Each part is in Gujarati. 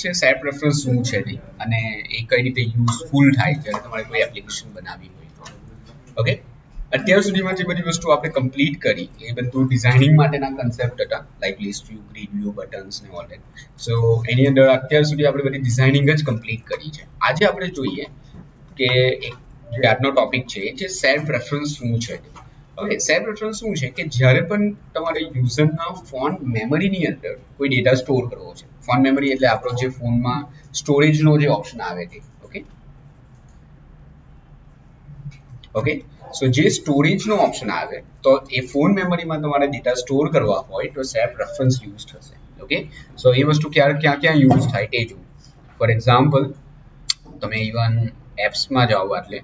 છે સેટ પ્રેફરન્સ શું છે અને એ કઈ રીતે યુઝફુલ થાય જ્યારે તમારે કોઈ એપ્લિકેશન બનાવવી હોય તો. ઓકે, અત્યાર સુધીમાં જે બધી વસ્તુ આપણે કમ્પ્લીટ કરી એ બધું ડિઝાઇનિંગ માટેના કન્સેપ્ટ હતા, like list view, grid view, buttons ને ઓલ ધેટ. સો એની અંદર અત્યાર સુધી આપણે બધી ડિઝાઇનિંગ જ કમ્પ્લીટ કરી છે. આજે આપણે જોઈએ કે એક જે આજનો ટોપિક છે એ છે સેટ પ્રેફરન્સ શું છે. ઓકે, સેટ પ્રેફરન્સ શું છે કે જ્યારે પણ તમારે યુઝરના ફોન મેમરીની અંદર કોઈ ડેટા સ્ટોર કરવો છે. ફોન મેમરી એટલે આપણો જે ફોનમાં સ્ટોરેજનો જે ઓપ્શન આવે છે. ઓકે ઓકે, સો જે સ્ટોરેજનો ઓપ્શન આવે તો એ ફોન મેમરીમાં તમારે ડેટા સ્ટોર કરવા હોય તો સેટ પ્રેફરન્સ યુઝ થશે. ઓકે, સો એ વસ્તુ ક્યાં ક્યાં યુઝ થાય તે જોવું. ફોર એક્ઝામ્પલ, તમે ઇવન એપ્સમાં જાઓ એટલે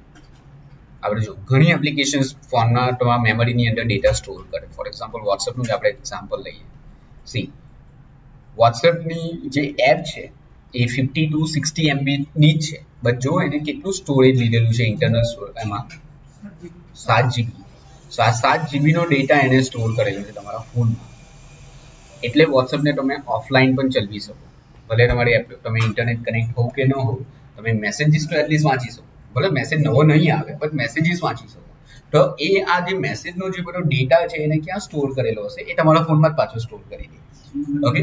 આપણે જો ઘણી એપ્લિકેશન્સ ફોનના તમારા મેમરીની અંદર ડેટા સ્ટોર કરે. ફોર એક્ઝામ્પલ વોટ્સએપનું જ આપણે એક્ઝામ્પલ લઈએ. સી, વોટ્સએપની જે એપ છે એ 50 to 60 MB જ છે, બટ જો એને કેટલું સ્ટોરેજ લીધેલું છે ઇન્ટરનલ એમાં 7 GB. સો આ 7 GB નો ડેટા એને સ્ટોર કરેલો છે તમારા ફોનમાં. એટલે વોટ્સએપને તમે ઓફલાઈન પણ ચલાવી શકો. ભલે તમારી એપ તમે ઇન્ટરનેટ કનેક્ટ હોવ કે ન હોવ, તમે મેસેજીસ તો એટલીસ્ટ વાંચી શકો. ભલે મેસેજ નવો નહીં આવે પણ મેસેજીસ વાંચી શકો. તો એ આ જે મેસેજનો જે બધો ડેટા છે એને ક્યાં સ્ટોર કરેલો હશે એ તમારા ફોનમાં જ પાછો સ્ટોર કરી દે. ઓકે,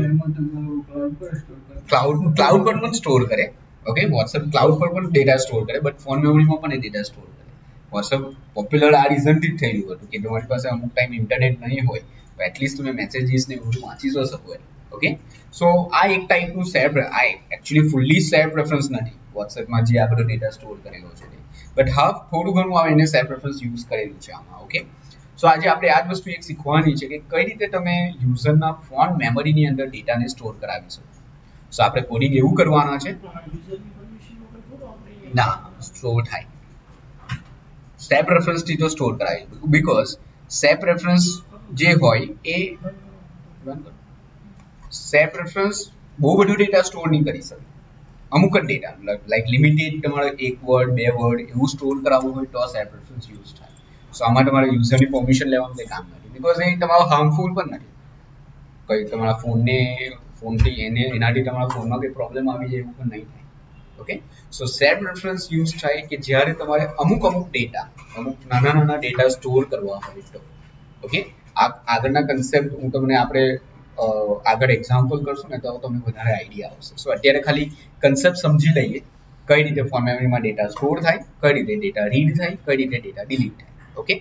ક્લાઉડ પર પણ સ્ટોર કરે. ઓકે, વોટ્સએપ ક્લાઉડ પર પણ ડેટા સ્ટોર કરે, બટ ફોન મેમરીમાં પણ એ ડેટા સ્ટોર કરે. વોટ્સએપ પોપ્યુલર આ રીઝનથી જ થયેલું હતું કે તમારી પાસે અમુક ટાઈમ ઇન્ટરનેટ નહીં હોય તો એટલીસ્ટ તમે મેસેજીસ ને બધું વાંચી તો શકો. ઓકે, સો આ એક ટાઈપનું સેફ, આ એકચ્યુઅલી ફૂલ્લી સેફ પ્રેફરન્સ નથી વોટ્સએપમાં જે આ બધો ડેટા સ્ટોર કરેલો છે, બટ હા થોડું ઘણું આવે એને સેફ પ્રેફરન્સ યુઝ કરેલું છે આમાં. ઓકે, સો આજે આપણે આ જ વસ્તુ એક શીખવાની છે કે કઈ રીતે તમે યુઝરના ફોન મેમરીની અંદર ડેટાને સ્ટોર કરાવી શકો. સો આપણે કોડિંગ એવું કરવાના છે ના સ્ટોર થાય સેપ રેફરન્સથી તો સ્ટોર કરાવી, બીકોઝ સેપ રેફરન્સ જે હોય એ સેપ રેફરન્સ બહુ બધું ડેટા સ્ટોર નહીં કરી શકે. અમુક જ ડેટા લાઈક લિમિટેડ તમારે એક વર્ડ બે વર્ડ એવું સ્ટોર કરાવવું હોય તો સેપ રેફરન્સ યુઝ થાય. સો આમાં તમારે યુઝરની પરમિશન લેવાનું કંઈ કામ નથી, બીકોઝ એ તમારો હાર્મફુલ પણ નથી. કંઈ તમારા ફોનથી એનાથી તમારા ફોનમાં કંઈ પ્રોબ્લેમ આવી જાય એવું પણ નહીં થાય. ઓકે, સો સેટ રેફરન્સ યુઝ થાય કે જ્યારે તમારે અમુક ડેટા, અમુક નાના ડેટા સ્ટોર કરવા હોય તો. ઓકે, આગળના કન્સેપ્ટ હું તમને આપણે આગળ એક્ઝામ્પલ કરશું ને તો તમને વધારે આઈડિયા આવશે. સો અત્યારે ખાલી કન્સેપ્ટ સમજી લઈએ કઈ રીતે ફોન મેમરીમાં ડેટા સ્ટોર થાય, કઈ રીતે ડેટા રીડ થાય, કઈ રીતે ડેટા ડિલીટ થાય. ઓકે,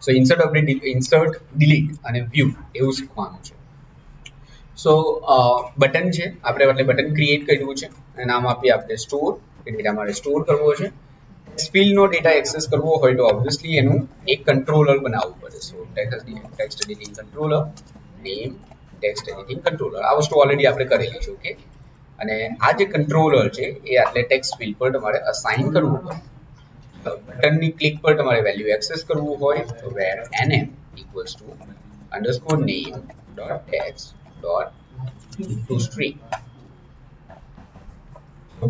સો ઇન્સર્ટ, ડિલીટ અને વ્યૂ એવું શીખવાનું છે. સો બટન છે આપણે, એટલે બટન ક્રિએટ કર્યું છે અને નામ આપીએ આપણે સ્ટોર, કે ડેટા મારે સ્ટોર કરવો છે. સ્પીલનો ડેટા એક્સેસ કરવો હોય તો ઓબ્વિયસલી એનું એક કંટ્રોલર બનાવવું પડે. So text editing controller, name text editing controller, આ વસ્તુ ઓલરેડી આપણે કરેલી છે. ઓકે, અને આ જે કંટ્રોલર છે એ આટલે ટેક્સ્ટ ફીલ્ડ પર તમારે અસાઇન કરવું પડે. બટનની ક્લિક પર તમારે વેલ્યુ એક્સેસ કરવું હોય તો where nm equals to underscore name dot text dot to string.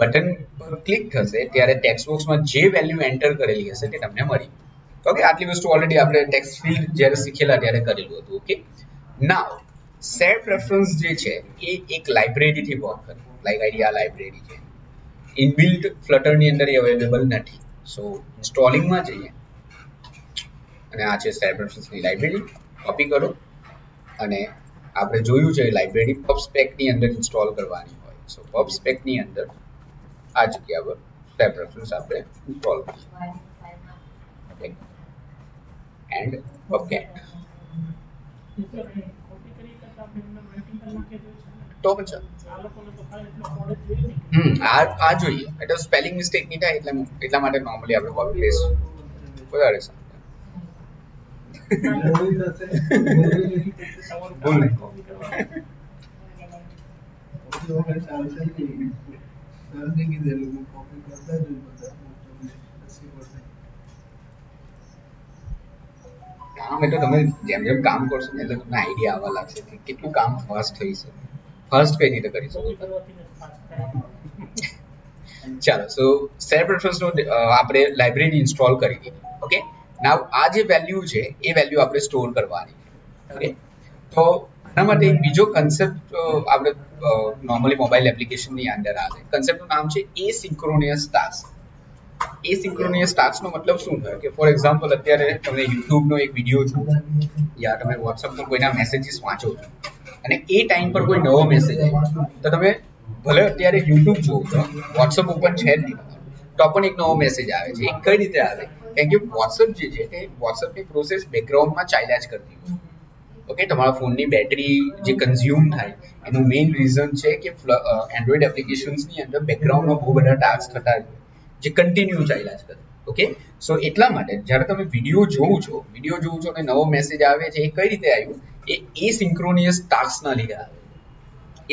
Button પર ક્લિક થશે ત્યારે ટેક્સ્ટ બોક્સમાં જે વેલ્યુ એન્ટર કરેલી હશે તે તમને મળી. ઓકે, આટલી વસ્તુ ઓલરેડી આપણે ટેક્સ્ટ ફીલ્ડ જ્યારે શીખેલા ત્યારે કરેલું હતું. ઓકે, નાઉ સેટ રેફરન્સ જે છે એ એક લાઇબ્રેરીથી વર્ક કરે. લાઈક આઈડિયા લાઇબ્રેરી છે, ઇનબિલ્ટ ફ્લટરની અંદર એ અવેલેબલ નથી. સો ઇન્સ્ટોલિંગમાં જઈએ અને આ છે સેટ રેફરન્સની લાઇબ્રેરી, કોપી કરો અને આપણે જોયું છે લાઇબ્રેરી પબ સ્પેકની અંદર ઇન્સ્ટોલ કરવાની હોય. સો પબ સ્પેકની અંદર આ જગ્યા પર સેટ રેફરન્સ આપણે ઇન્સ્ટોલ કરીએ એન્ડ પબકેટ. તો પછી આ જોઈએ એટલે સ્પેલિંગ મિસ્ટેક નહીં થાય એટલા માટે નોર્મલી આપણે કોપી પેસ્ટ વધારે સારું. ભૂલ નહીં. કામ એટલે તમે જેમ જેમ કામ કરશો ને એટલે તમને આઈડિયા આવવા લાગશે કે કેટલું કામ ફાસ્ટ થઈ શકે. ફાસ્ટ કઈ રીતે કરી શકો. ચાલો, સો સેટ રેફરન્સનો આપણે લાઇબ્રેરી ઇન્સ્ટોલ કરી દીધી. ઓકે, નાઉ આ જે વેલ્યુ છે એ વેલ્યુ આપણે સ્ટોર કરવાની. ઓકે, તો આના માટે એક બીજો કન્સેપ્ટ આપણે નોર્મલી મોબાઈલ એપ્લિકેશનની અંદર આવે. કન્સેપ્ટનું નામ છે એસિન્ક્રોનિયસ ટાસ્ક. એસિન્ક્રોનિયસ ટાસ્કનો મતલબ શું થાય કે ફોર એક્ઝામ્પલ અત્યારે તમે યુટ્યુબનો એક વિડીયો જુઓ યા તમે વોટ્સઅપમાં કોઈના મેસેજીસ વાંચો છો અને એ ટાઈમ પર કોઈ નવો મેસેજ આવ્યો તો તમે ભલે અત્યારે યુટ્યુબ જુઓ છો, વોટ્સઅપ ઓપન છે જ નહીં તો પણ એક નવો મેસેજ આવે છે. એ કઈ રીતે આવે? કારણ કે વોટ્સઅપ જે છે તે વોટ્સઅપની પ્રોસેસ બેકગ્રાઉન્ડમાં ચાલ્યા જ કરતી હોય. ઓકે, તમારા ફોનની બેટરી જે કન્ઝ્યુમ થાય એનું મેઇન રીઝન છે કે એન્ડ્રોઈડ એપ્લિકેશન્સની અંદર બેકગ્રાઉન્ડમાં બહુ બધા ટાસ્ક થતા હોય જે કન્ટિન્યુ ચાલ્યા જ કરે. ઓકે, સો એટલા માટે જ્યારે તમે વિડીયો જોવો છો અને નવો મેસેજ આવે છે, એ કઈ રીતે આવ્યું? એ એસિન્ક્રોનિયસ ટાસ્કના લીધે આવે.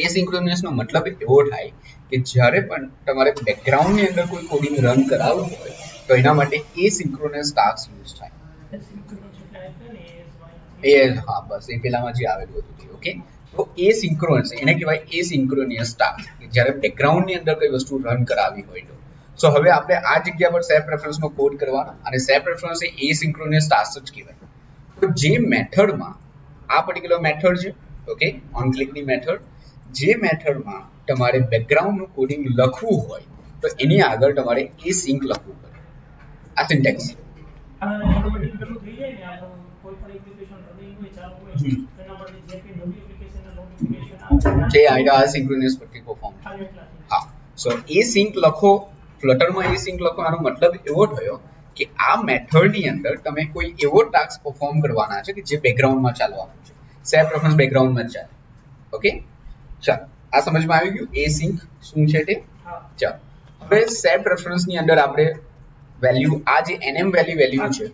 એસિન્ક્રોનિયસનો મતલબ એવો થાય કે જ્યારે પણ તમારે બેકગ્રાઉન્ડની અંદર કોઈ કોડિંગ રન કરાવવું હોય તો એના માટે એસિન્ક્રોનિયસ ટાસ્ક યુઝ થાય. એ હા, બસ એ પેલામાં જે આવેલું હતું. ઓકે, તો એસિન્ક્રોનસ એને કહેવાય એસિન્ક્રોનિયસ ટાસ્ક, જ્યારે બેકગ્રાઉન્ડની અંદર કઈ વસ્તુ રન કરાવી હોય તો. સો હવે આપણે આ જગ્યા પર સેફ રેફરન્સનો કોડ કરવાનો અને સેફ રેફરન્સ એ એસિન્ક્રોનિયસ ટાસ્ક જ કહેવાય. તો જે મેથડમાં આ પર્ટિક્યુલર મેથડ છે, ઓકે, ઓન ક્લિકની મેથડ, જે મેથડમાં તમારે બેકગ્રાઉન્ડનું કોડિંગ લખવું હોય તો એની આગળ તમારે એસિન્ક લખવું પડે. આ સિન્ટેક્સ જે આસિન્ક્રોનિયસ પરથી પરફોર્મ થાય. હા, સો એસિન્ક લખો, ફ્લટરમાં એસિન્ક લખો, આનો મતલબ એવો થયો કે આ મેથડની અંદર તમે કોઈ એવો ટાસ્ક પરફોર્મ કરવાના છે કે જે બેકગ્રાઉન્ડમાં ચાલવાનું છે. સેફ રેફરન્સ બેકગ્રાઉન્ડમાં જ ચાલે. ઓકે, ચાલો આ સમજમાં આવી ગયું એસિન્ક શું છે તે. ચાલો હવે સેફ રેફરન્સની અંદર આપણે વેલ્યુ, આ જે એનએમ વેલ્યુ છે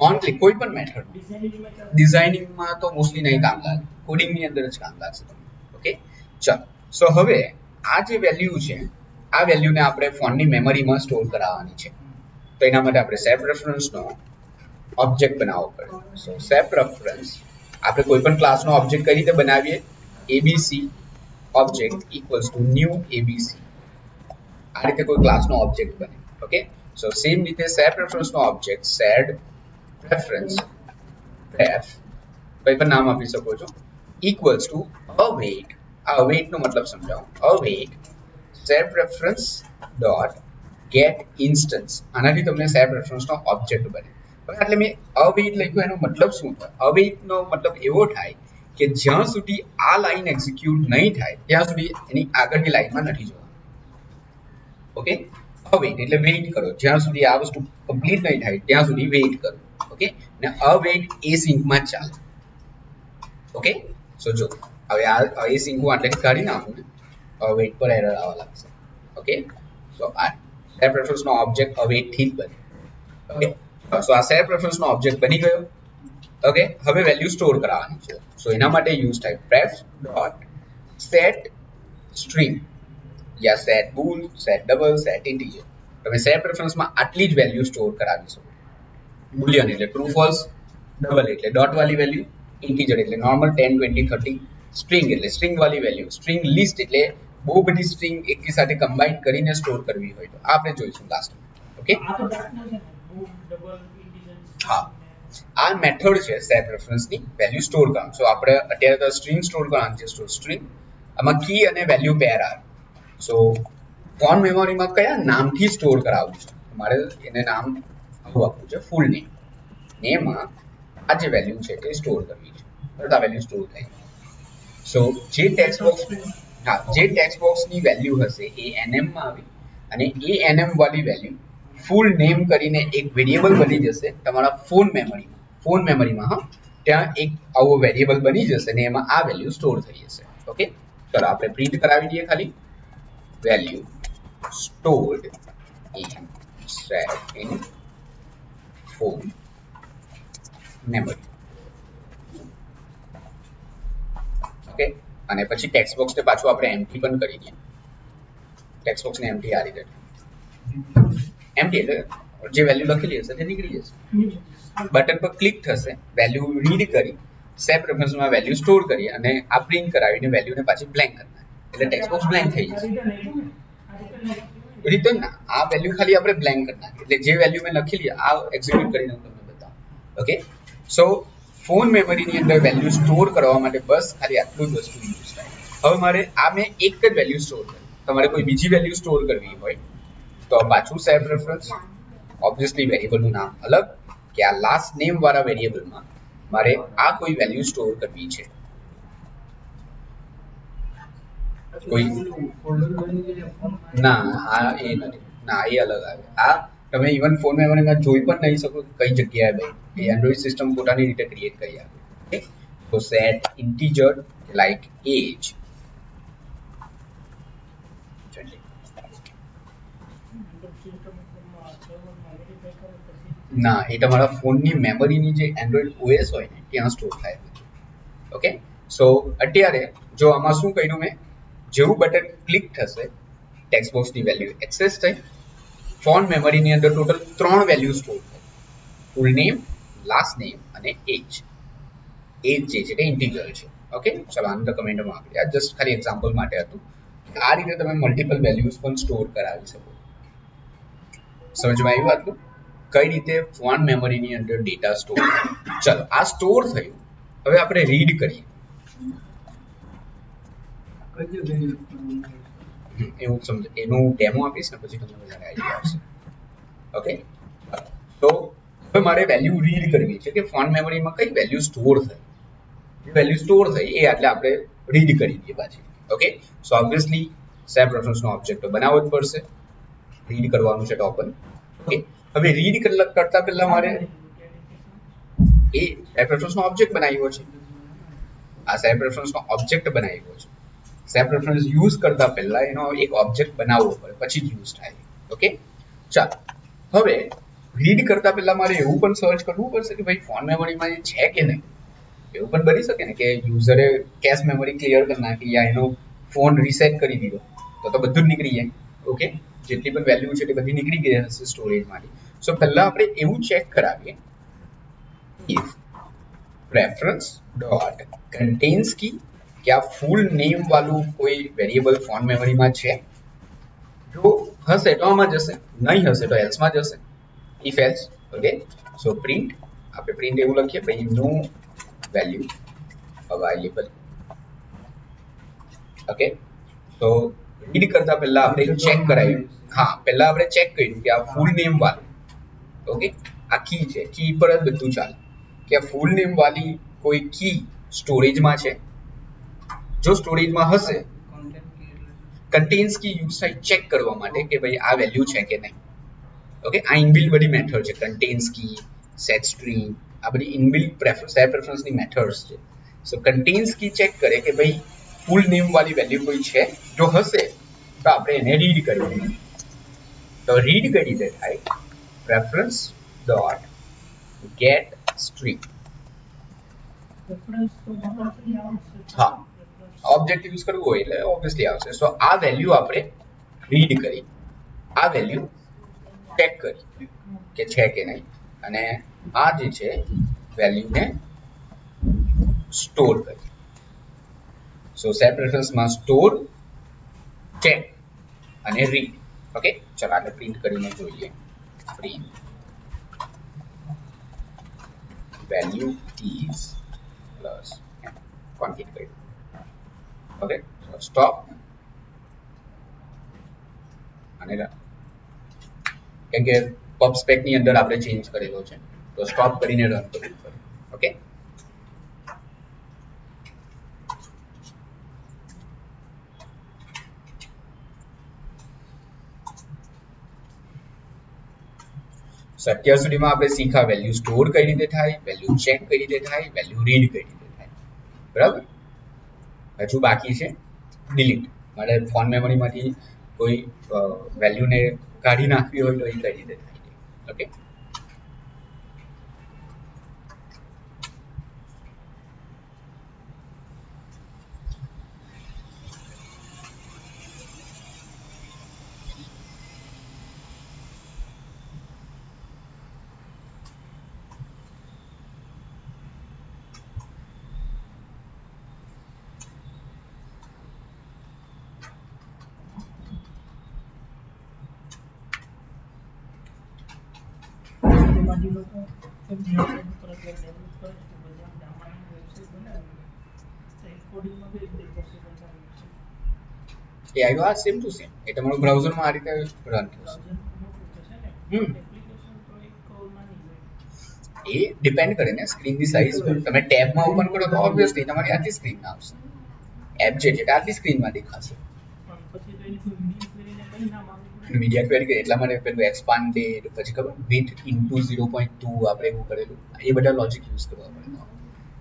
ઓન ક્લિક કોઈ પણ મેથડ ડિઝાઇનિંગમાં તો મોસ્ટલી નહીં કામ લાગે, કોડિંગની અંદર જ કામ લાગશે. ઓકે, ચાલો સો હવે આ જે વેલ્યુ છે આ વેલ્યુને આપણે ફોનની મેમરીમાં સ્ટોર કરાવવાની છે. તો એના માટે આપણે સેફ રેફરન્સનો ઓબ્જેક્ટ બનાવવો પડે. સો સેફ રેફરન્સ આપણે કોઈ પણ ક્લાસનો ઓબ્જેક્ટ કઈ રીતે બનાવીએ? ABC object equals to new ABC. આ રીતે કોઈ ક્લાસનો ઓબ્જેક્ટ બને. ઓકે, સો સેમ રીતે સેફ રેફરન્સનો ઓબ્જેક્ટ શેર્ડ રેફરન્સ રેફ કોઈ પણ નામ આપી શકો છો ઇક્વલ્સ ટુ અવેઇટ. આ અવેઇટ નો મતલબ સમજાવો. અવેઇટ સેફ રેફરન્સ ડોટ ગેટ ઇન્સ્ટન્સ. આનાથી તમને સેફ રેફરન્સનો ઓબ્જેક્ટ બને. હવે એટલે મેં અવેઇટ લખ્યું એનો મતલબ શું થાય? અવેઇટ નો મતલબ એવો થાય કે જ્યાં સુધી આ લાઈન એક્ઝિક્યુટ નહીં થાય ત્યાં સુધી એની આગળની લાઈનમાં નથી જવાનું. ઓકે, અવેઇટ એટલે વેઇટ કરો, જ્યાં સુધી આ વસ્તુ કમ્પ્લીટ નહીં થાય ત્યાં સુધી વેઇટ કરો. ઓકે, ને અવેઇટ એસિન્કમાં જ ચાલે. ઓકે, સો જો હવે આ એસિન્ક હું આટલેથી કાઢી નાખું ને, અવેઇટ પર એરર આવવા લાગશે. ઓકે, સો આ સેફ રેફરન્સનો ઓબ્જેક્ટ અવેઇટ થી જ બને. ઓકે, સો આ સેફ રેફરન્સનો ઓબ્જેક્ટ બની ગયો. ઓકે, હવે વેલ્યુ સ્ટોર કરાવવાની છે. સો એના માટે યુઝ થાય pref ડોટ સેટ સ્ટ્રિંગ યા set bool, set double, set integer. તમે સેફ રેફરન્સમાં આટલી જ વેલ્યુ સ્ટોર કરાવી શકો. બુલિયન એટલે ટ્રુ ફોલ્સ, ડબલ એટલે ડોટ વાળી વેલ્યુ, ઇન્ટીજર એટલે નોર્મલ 10 20 30, સ્ટ્રિંગ એટલે સ્ટ્રિંગ વાળી વેલ્યુ, સ્ટ્રિંગ લિસ્ટ એટલે બહુ બધી સ્ટ્રિંગ એકી સાથે કમ્બાઈન કરીને સ્ટોર કરવી હોય તો આપણે જોઈશું લાસ્ટમાં. ઓકે, હા, આ મેથડ છે સેફ રેફરન્સની વેલ્યુ સ્ટોર કરવાનું. સો આપણે અત્યારે તો સ્ટ્રિંગ સ્ટોર કરવાનું છે. સો સ્ટ્રિંગ આમાં કી અને વેલ્યુ પેર આવે. સો ફોન મેમરીમાં કયા નામથી સ્ટોર કરાવવું છે? મારે એને નામ આવું આપવું છે, ફૂલ નેમ. નેમમાં આ જે વેલ્યુ છે તે સ્ટોર કરવી છે. બરાબર, આ વેલ્યુ સ્ટોર થાય. સો જે ટેક્સ્ટ બોક્સ, હા, જે ટેક્સ્ટ બોક્સની વેલ્યુ હશે એ એનએમ માં આવી અને એ એનએમ વાળી વેલ્યુ ફૂલ નેમ કરીને એક વેરિયેબલ બની જશે તમારા ફોન મેમરીમાં. ફોન મેમરીમાં હા, ત્યાં એક આવો વેરિયેબલ બની જશે ને એમાં આ વેલ્યુ સ્ટોર થઈ જશે. ઓકે, ચલો આપણે પ્રિન્ટ કરાવી દઈએ ખાલી value stored in set in phone memory. Okay, અને પછી ટેક્સ્ટ બોક્સ ને પાછું આપણે એમ્પ્ટી પણ કરી દઈએ. ટેક્સ્ટ બોક્સ ને એમ્પ્ટી આ રીતે એમ્પ્ટી એટલે જે વેલ્યુ લખેલી હશે તે નીકળી જશે. બટન પર ક્લિક થશે, વેલ્યુ રીડ કરી સેફ રેફરન્સમાં વેલ્યુ સ્ટોર કરી અને આ પ્રિન્ટ કરાવીને વેલ્યુને પાછી બ્લેન્ક કરી નાખે એટલે ટેક્સ્ટ બોક્સ બ્લેન્ક થઈ જશે. રિટર્ન આ વેલ્યુ ખાલી આપણે બ્લેન્ક કરી નાખી એટલે જે વેલ્યુ મેં લખેલી આ એક્ઝિક્યુટ કરીને હું તમને બતાવું. ઓકે, સો ફોન મેમરીની અંદર વેલ્યુ સ્ટોર કરવા માટે બસ ખાલી આટલું જ વસ્તુ યુઝ થાય. હવે મારે આ મેં એક જ વેલ્યુ સ્ટોર કરી, તમારે કોઈ બીજી વેલ્યુ સ્ટોર કરવી હોય તો પાછું સેવ રેફરન્સ, ઓબ્વિયસલી વેરિયેબલનું નામ અલગ, કે આ લાસ્ટ નેમ વાળા વેરિયેબલમાં મારે આ કોઈ વેલ્યુ સ્ટોર કરવી છે. કોઈ ના, આ એ નથી, ના એ અલગ આવે. આ તમે ઇવન ફોન મેમરીમાં જોઈ પણ નહીં શકો કઈ જગ્યાએ ભાઈ, એ એન્ડ્રોઈડ સિસ્ટમ પોતાની રીતે ક્રિએટ કરી આપે. ઓકે, તો સેટ ઇન્ટીજર લાઈક એજ. ના, એ તમારા ફોનની મેમરીની જે એન્ડ્રોઈડ ઓએસ હોય ને ત્યાં સ્ટોર થાય. ઓકે, સો અત્યારે જો આમાં શું કર્યું મેં, જેવું બટન ક્લિક થશે ટેક્સ્ટ બોક્સની વેલ્યુ એક્સેસ થઈ, ફોન મેમરીની અંદર ટોટલ 3 વેલ્યુ સ્ટોર થઈ, ફૂલ નેમ, લાસ્ટ નેમ અને એજ. એજ જે છે તે ઇન્ટિજર છે. ઓકે, ચલો આને તો કમેન્ટમાં આપી આ જસ્ટ ખાલી એક્ઝામ્પલ માટે હતું. આ રીતે તમે મલ્ટિપલ વેલ્યુઝ પણ સ્ટોર કરાવી શકો. સમજમાં આવ્યું આટલું કઈ રીતે ફોન મેમરીની અંદર ડેટા સ્ટોર. ચલો આ સ્ટોર થયું, હવે આપણે રીડ કરીએ. એવું સમજ, એનું ડેમો આપીશ ને પછી તમને વધારે આઈડિયા આવશે. ઓકે, તો હવે મારે વેલ્યુ રીડ કરવી છે કે ફોન મેમરીમાં કઈ વેલ્યુ સ્ટોર થઈ. વેલ્યુ સ્ટોર થઈ એ એટલે આપણે રીડ કરી દઈએ પાછી. ઓકે, સો ઓબ્વિયસલી સેવ રેફરન્સનો ઓબ્જેક્ટ બનાવવો જ પડશે, રીડ કરવાનું છે ટોપન. ઓકે, હવે રીડ કરતા પહેલા મારે એ સેવ રેફરન્સનો ઓબ્જેક્ટ બનાવ્યો છે, આ સેવ રેફરન્સનો ઓબ્જેક્ટ બનાવ્યો છે. સેવ રેફરન્સ યુઝ કરતા પહેલા એનો એક ઓબ્જેક્ટ બનાવવો પડે પછી જ યુઝ થાય. ઓકે, ચાલો હવે રીડ કરતા પહેલા મારે એવું પણ સર્ચ કરવું પડશે કે ભાઈ ફોન મેમરીમાં એ છે કે નહીં. એવું પણ બની શકે ને કે યુઝરે કેશ મેમરી ક્લિયર કરી નાખી યા એનો ફોન રીસેટ કરી દીધો તો બધું જ નીકળી જાય. ઓકે, જેટલી પણ વેલ્યુ છે તે બધી નીકળી ગઈ હશે સ્ટોરેજમાંથી. સો પહેલા આપણે એવું ચેક કરાવીએ if reference dot contains કી કે આ ફૂલ નેમ વાળું કોઈ વેરિયેબલ ફોન મેમરીમાં છે. જો હશે તો આમાં જશે, નહીં હશે તો એલ્સમાં જશે. if else. Okay, so print, આપણે પ્રિન્ટ એવું લખીએ ભાઈ નો વેલ્યુ અવેલેબલ. ઓકે, તો રીડ કરતા પહેલા આપણે ચેક કરાવ્યું. હા, પહેલા આપણે ચેક કર્યું કે આ ફૂલ નેમ વાળું, ઓકે, આ કી છે, કી પર જ બધું ચાલે, કે આ ફૂલ નેમ વાળી કોઈ કી સ્ટોરેજમાં છે. જો સ્ટોરેજમાં હશે, કન્ટેન્સ કી યુઝ થાય ચેક કરવા માટે કે ભાઈ આ વેલ્યુ છે કે નહીં. ઓકે, આ ઇનબિલ્ટ બધી મેથડ છે, કન્ટેન્સ કી, સેટ સ્ટ્રીંગ, આ બધી ઇનબિલ્ટ સેવ રેફરન્સની મેથડ્સ છે. સો કન્ટેન્સ કી ચેક કરે કે ભાઈ ફૂલ નેમ વાળી વેલ્યુ કોઈ છે, જો હશે તો આપણે એને રીડ કરીએ. તો રીડ કઈ રીતે થાય, રેફરન્સ ડોટ ગેટ સ્ટ્રીંગ. હા, ઓબ્જેક્ટ યુઝ કરવું હોય એટલે ઓબ્વિયસલી આવશે. સો આ વેલ્યુ આપણે રીડ કરી, આ વેલ્યુ ચેક કરી કે છે કે નહીં, અને આ જે છે વેલ્યુને સ્ટોર કરી. સો સેવ રેફરન્સમાં સ્ટોર, ચેક અને રીડ. ઓકે, ચલો આપણે પ્રિન્ટ કરીને જોઈએ. પ્રિન્ટ વેલ્યુ ઇઝ પ્લસ કોન્કેટ કરી. ઓકે, સ્ટોપ અને રન. કેમ કે પબ સ્પેકની અંદર આપણે ચેન્જ કરેલો છે તો સ્ટોપ કરીને રન કરવું પડે. ઓકે, અત્યાર સુધીમાં આપણે શીખા વેલ્યુ સ્ટોર કઈ રીતે થાય, વેલ્યુ ચેક કઈ રીતે થાય, વેલ્યુ રીડ કઈ રીતે થાય. બરાબર, હજુ બાકી છે ડિલીટ. મારે ફોન મેમરીમાંથી કોઈ વેલ્યુને કાઢી નાખવી હોય તો એ કઈ રીતે થાય. ઓકે, એ આવ્યો આ સેમ ટુ સેમ એ તમારું બ્રાઉઝરમાં આ રીતે રન થશે એ ડિપેન્ડ કરે ને સ્ક્રીનની સાઈઝ પર તમે ટેબમાં ઓપન કરો તો ઓબ્વિયસલી તમારી આટલી સ્ક્રીન આવશે એપ છે એટલે આટલી સ્ક્રીનમાં દેખાશે મીડિયા ક્વેરી કરે એટલા માટે પેલું એક્સપાન્ડેડ પછી ખબર વિથ ઇન્ટુ 0.2 આપણે એવું કરેલું એ બધા લોજિક યુઝ કરવા પડે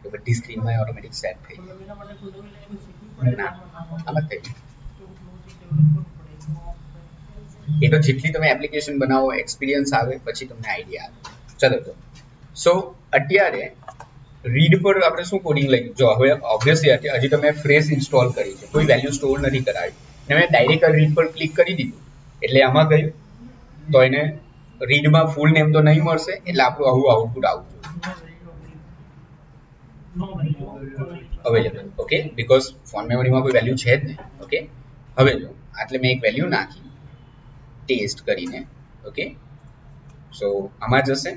તો બધી સ્ક્રીનમાં ઓટોમેટિક સેટ થઈ ના આમાં થઈ એ તો જેટલી તમે એપ્લિકેશન બનાવો એક્સપિરિયન્સ આવે પછી તમને આઈડિયા આવે ચલો તો સો અત્યારે રીડ પર આપણે શું કોડિંગ લઈ જો હવે ઓબ્વિયસલી હજી તમે ફ્રેશ ઇન્સ્ટોલ કરી છે કોઈ વેલ્યુ સ્ટોર નથી કરાવી ને મેં ડાયરેક્ટ રીડ પર ક્લિક કરી દીધું એટલે આમાં ગયું તો એને રીડમાં ફૂલ નેમ તો નહીં મળશે એટલે આપણું આવું આઉટપુટ આવવું જોઈએ અવેલેબલ ઓકે બીકોઝ ફોન મેમરીમાં કોઈ વેલ્યુ છે જ નહીં ઓકે હવે જો એટલે મેં એક વેલ્યુ નાખી ટેસ્ટ કરીને ઓકે સો આમાં જશે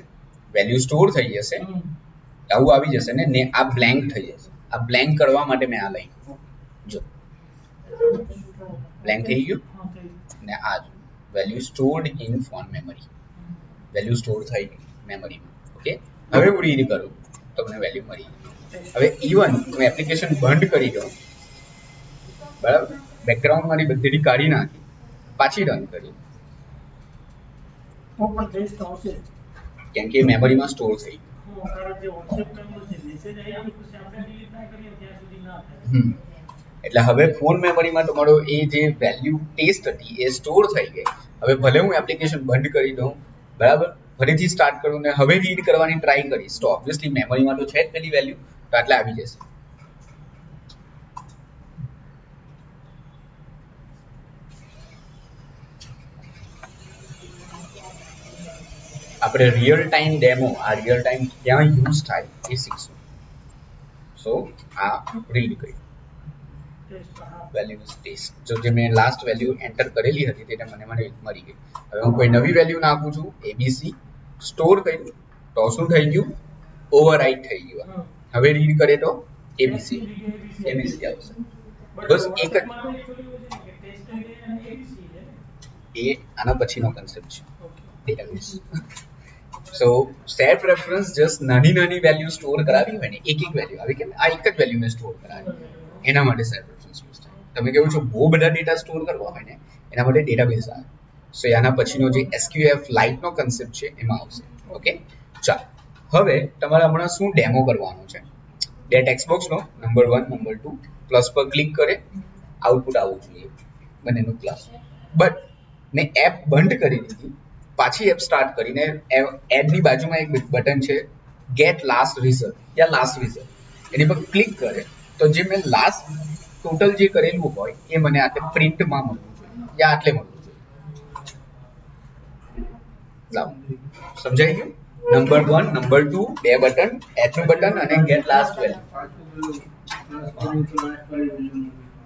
વેલ્યુ સ્ટોર થઈ જશે આવું આવી જશે ને આ બ્લેન્ક થઈ જશે આ બ્લેન્ક કરવા માટે મેં આ લખ્યું જો બ્લેન્ક થઈ ગયું ને આ જો value stored in phone memory value store થઈ ગઈ મેમરીમાં ઓકે હવે હું રીડ કરું તો મને વેલ્યુ મળી હવે ઇવન હું એપ્લિકેશન બંધ કરી દઉં બરાબર બેકગ્રાઉન્ડ મારી બધી કાઢી નાખી પાછી રન કરી કેમ કે મેમરીમાં સ્ટોર થઈ એટલે હવે ફોન મેમરીમાં તમારો એ જે વેલ્યુ ટેસ્ટ હતી એ સ્ટોર થઈ ગઈ હવે ભલે હું એપ્લિકેશન બંધ કરી દઉં બરાબર ફરીથી સ્ટાર્ટ કરું ને હવે રીડ કરવાની ટ્રાય કરીશ તો ઓબ્વિયસલી મેમરીમાં તો છે જ પેલી વેલ્યુ તો આટલે આવી જશે આપણે રિયલ ટાઈમ ડેમો આ રિયલ ટાઈમ ક્યાં યુઝ થાય એ શીખશું સો આ રીડ કર્યું વેલ્યુઝ ટેસ્ટ જો જે મેં લાસ્ટ વેલ્યુ એન્ટર કરેલી હતી તેને મને મળી ગઈ હવે હું કોઈ નવી વેલ્યુ નાખું છું એબીસી સ્ટોર કર્યું તો શું થઈ ગયું ઓવરરાઇટ થઈ ગયું હવે રીડ કરે તો એબીસી આવશે બસ એક જ એ આના પછીનો કન્સેપ્ટ છે ડેટાબેઝ સો સેટ રેફરન્સ જસ્ટ નાની વેલ્યુ સ્ટોર કરાવી હોય ને એક વેલ્યુ આવી કે આ એક જ વેલ્યુ મેં સ્ટોર કરાવી એના માટે સેટ રેફરન્સ યુઝ થાય તમે કેવું છો બહુ બધા ડેટા સ્ટોર કરવા હોય ને એના માટે ડેટાબેઝ આવે સો આના પછીનો જે એસક્યુએફ લાઇટ નો કન્સેપ્ટ છે એમાં આવશે ઓકે ચાલો હવે તમારે હમણાં શું ડેમો કરવાનું છે બે ટેક્સ્ટ બોક્સ નો નંબર 1 નંબર 2 પ્લસ પર ક્લિક કરે આઉટપુટ આવવું જોઈએ બંનેનું પ્લસ બટ મેં એપ બંધ કરી દીધી પાછી એપ સ્ટાર્ટ કરીને એડની બાજુમાં એક બટન છે ગેટ લાસ્ટ રિઝલ્ટ યા લાસ્ટ રિઝલ્ટ એની પર ક્લિક કરે તો જે મેં લાસ્ટ ટોટલ જે કરેલું હોય એ મને આટલે પ્રિન્ટમાં મળવું જોઈએ યા આટલે મળવું જોઈએ લાવ સમજાઈ ગયું નંબર 1 નંબર 2 બે બટન એડનું બટન અને ગેટ લાસ્ટ વેલ્યુ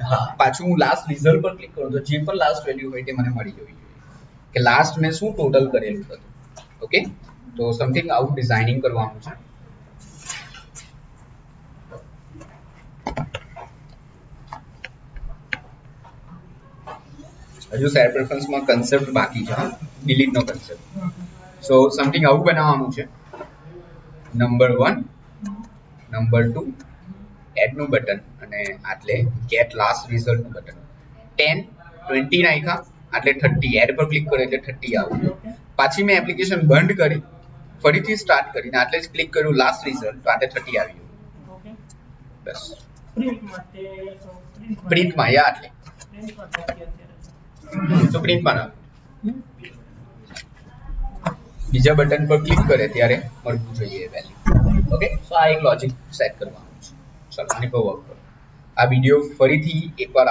હા પાછું હું લાસ્ટ રિઝલ્ટ પર ક્લિક કરું તો જે પણ લાસ્ટ વેલ્યુ હોય તે મને મળી જવી જોઈએ કે લાસ્ટ મેં શું ટોટલ કરેલું હતું ઓકે તો સમથિંગ આવું ડિઝાઇનિંગ કરવાનું છે હજુ સેટ પ્રેફરન્સમાં કન્સેપ્ટ બાકી છે ડિલીટ નો કન્સેપ્ટ સો સમથિંગ આવું બનાવવાનું છે નંબર 1 નંબર 2 એડ નું બટન અને આટલે ગેટ લાસ્ટ રિઝલ્ટ નું બટન 10 20 નાખ્યા આટલે 30 એડ પર ક્લિક કરે એટલે 30 આવ્યું પાછી મેં એપ્લિકેશન બંધ કરી ફરીથી સ્ટાર્ટ કરીને આટલે જ ક્લિક કર્યું લાસ્ટ રિઝલ્ટ તો આટલે 30 આવ્યું બસ પ્રિન્ટમાં યા આટલે તો પ્રિન્ટમાં ના બીજા બટન પર ક્લિક કરે ત્યારે મળવું જોઈએ વેલ્યુ ઓકે સો આ એક લોજિક સેટ કરવાનું છે ચાલો આની પર વર્ક કરો આ વિડિયો ફરીથી એકવાર